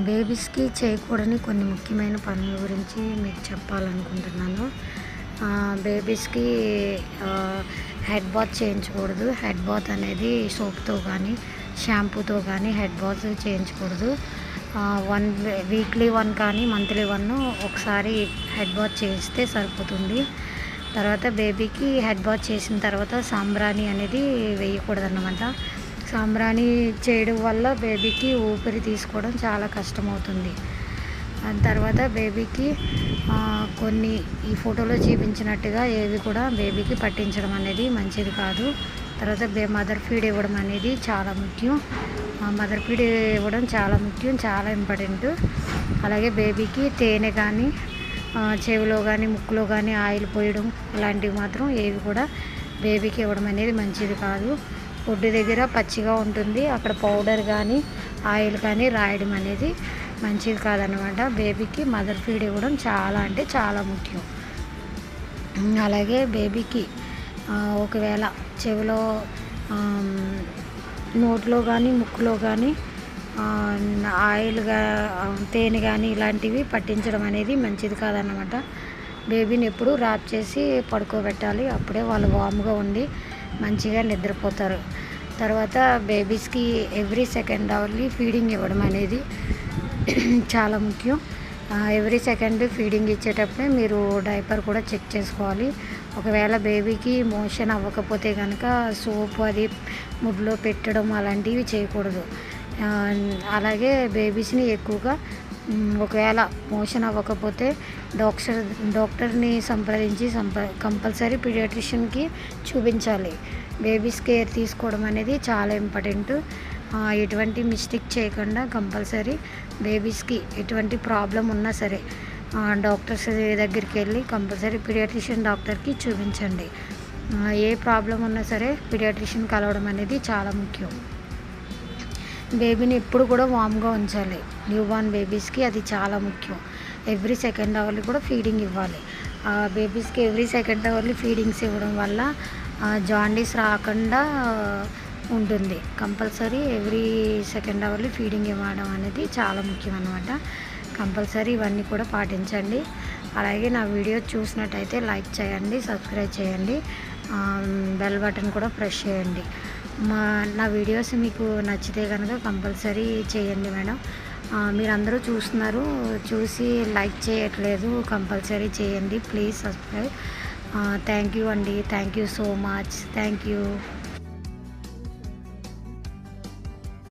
బేబీస్‌కి చేయకూడని కొన్ని ముఖ్యమైన పనుల గురించి మీకు చెప్పాలనుకుంటున్నాను. బేబీస్‌కి హెడ్ బాత్ చేయించకూడదు. హెడ్ బాత్ అనేది సోప్‌తో కానీ, షాంపూతో కానీ హెడ్ బాత్ చేయించకూడదు. వీక్లీ 1 కానీ మంత్లీ 1 ఒకసారి హెడ్ బాత్ చేయిస్తే సరిపోతుంది. తర్వాత బేబీకి హెడ్ బాత్ చేసిన తర్వాత సాంబ్రాణి అనేది వేయకూడదన్నమాట. సాంబ్రాణి చేయడం వల్ల బేబీకి ఊపిరి తీసుకోవడం చాలా కష్టమవుతుంది. తర్వాత బేబీకి కొన్ని ఈ ఫోటోలో చూపించినట్టుగా ఏవి కూడా బేబీకి పట్టించడం అనేది మంచిది కాదు. తర్వాత మదర్ ఫీడ్ ఇవ్వడం అనేది చాలా ముఖ్యం. మదర్ ఫీడ్ ఇవ్వడం చాలా ముఖ్యం, చాలా ఇంపార్టెంట్. అలాగే బేబీకి తేనె కానీ, చెవిలో కానీ, ముక్కులో కానీ ఆయిల్ పోయడం ఇలాంటివి మాత్రం ఏవి కూడా బేబీకి ఇవ్వడం అనేది మంచిది కాదు. ఫుడ్ దగ్గర పచ్చిగా ఉంటుంది, అక్కడ పౌడర్ కానీ ఆయిల్ కానీ రాయడం అనేది మంచిది కాదనమాట. బేబీకి మదర్ ఫీడ్ ఇవ్వడం చాలా అంటే చాలా ముఖ్యం. అలాగే బేబీకి ఒకవేళ చెవిలో, నోట్లో కానీ, ముక్కులో కానీ ఆయిల్గా తేనె కానీ ఇలాంటివి పట్టించడం అనేది మంచిది కాదన్నమాట. బేబీని ఎప్పుడు ర్యాప్ చేసి పడుకోబెట్టాలి. అప్పుడే వాళ్ళు వామ్గా ఉండి మంచిగా నిద్రపోతారు. తర్వాత బేబీస్కి ఎవ్రీ సెకండ్ అవర్లీ ఫీడింగ్ ఇవ్వడం అనేది చాలా ముఖ్యం. ఎవ్రీ సెకండ్ ఫీడింగ్ ఇచ్చేటప్పుడే మీరు డైపర్ కూడా చెక్ చేసుకోవాలి. ఒకవేళ బేబీకి మోషన్ అవ్వకపోతే కనుక సోపు అది ముడ్లో పెట్టడం అలాంటివి చేయకూడదు. అలాగే బేబీస్ని ఎక్కువగా ఒకవేళ మోషన్ అవ్వకపోతే డాక్టర్ని సంప్రదించి కంపల్సరీ పీడియాట్రిషియన్కి చూపించాలి. బేబీస్ కేర్ తీసుకోవడం అనేది చాలా ఇంపార్టెంట్. ఎటువంటి మిస్టేక్ చేయకుండా కంపల్సరీ బేబీస్కి ఎటువంటి ప్రాబ్లం ఉన్నా సరే డాక్టర్స్ దగ్గరికి వెళ్ళి కంపల్సరీ పీడియాట్రిషియన్ డాక్టర్కి చూపించండి. ఏ ప్రాబ్లం ఉన్నా సరే పీడియాట్రిషియన్ కలవడం అనేది చాలా ముఖ్యం. బేబీని ఎప్పుడు కూడా వామ్గా ఉంచాలి. న్యూబార్న్ బేబీస్కి అది చాలా ముఖ్యం. ఎవ్రీ సెకండ్ అవర్లీ కూడా ఫీడింగ్ ఇవ్వాలి. బేబీస్కి ఎవ్రీ సెకండ్ అవర్లీ ఫీడింగ్స్ ఇవ్వడం వల్ల జాండీస్ రాకుండా ఉంటుంది. Compulsory every second hourly feeding ఇవ్వడం అనేది చాలా ముఖ్యం అన్నమాట. కంపల్సరీ ఇవన్నీ కూడా పాటించండి. అలాగే నా వీడియో చూసినట్టయితే లైక్ చేయండి, సబ్స్క్రైబ్ చేయండి, బెల్ బటన్ కూడా ప్రెస్ చేయండి. నా వీడియోస్ మీకు నచ్చితే కనుక కంపల్సరీ చేయండి మేడం. మీరందరూ చూస్తున్నారు, చూసి లైక్ చేయట్లేదు, కంపల్సరీ చేయండి ప్లీజ్ సబ్స్క్రైబ్. థ్యాంక్ యూ అండి, thank you so much, thank you.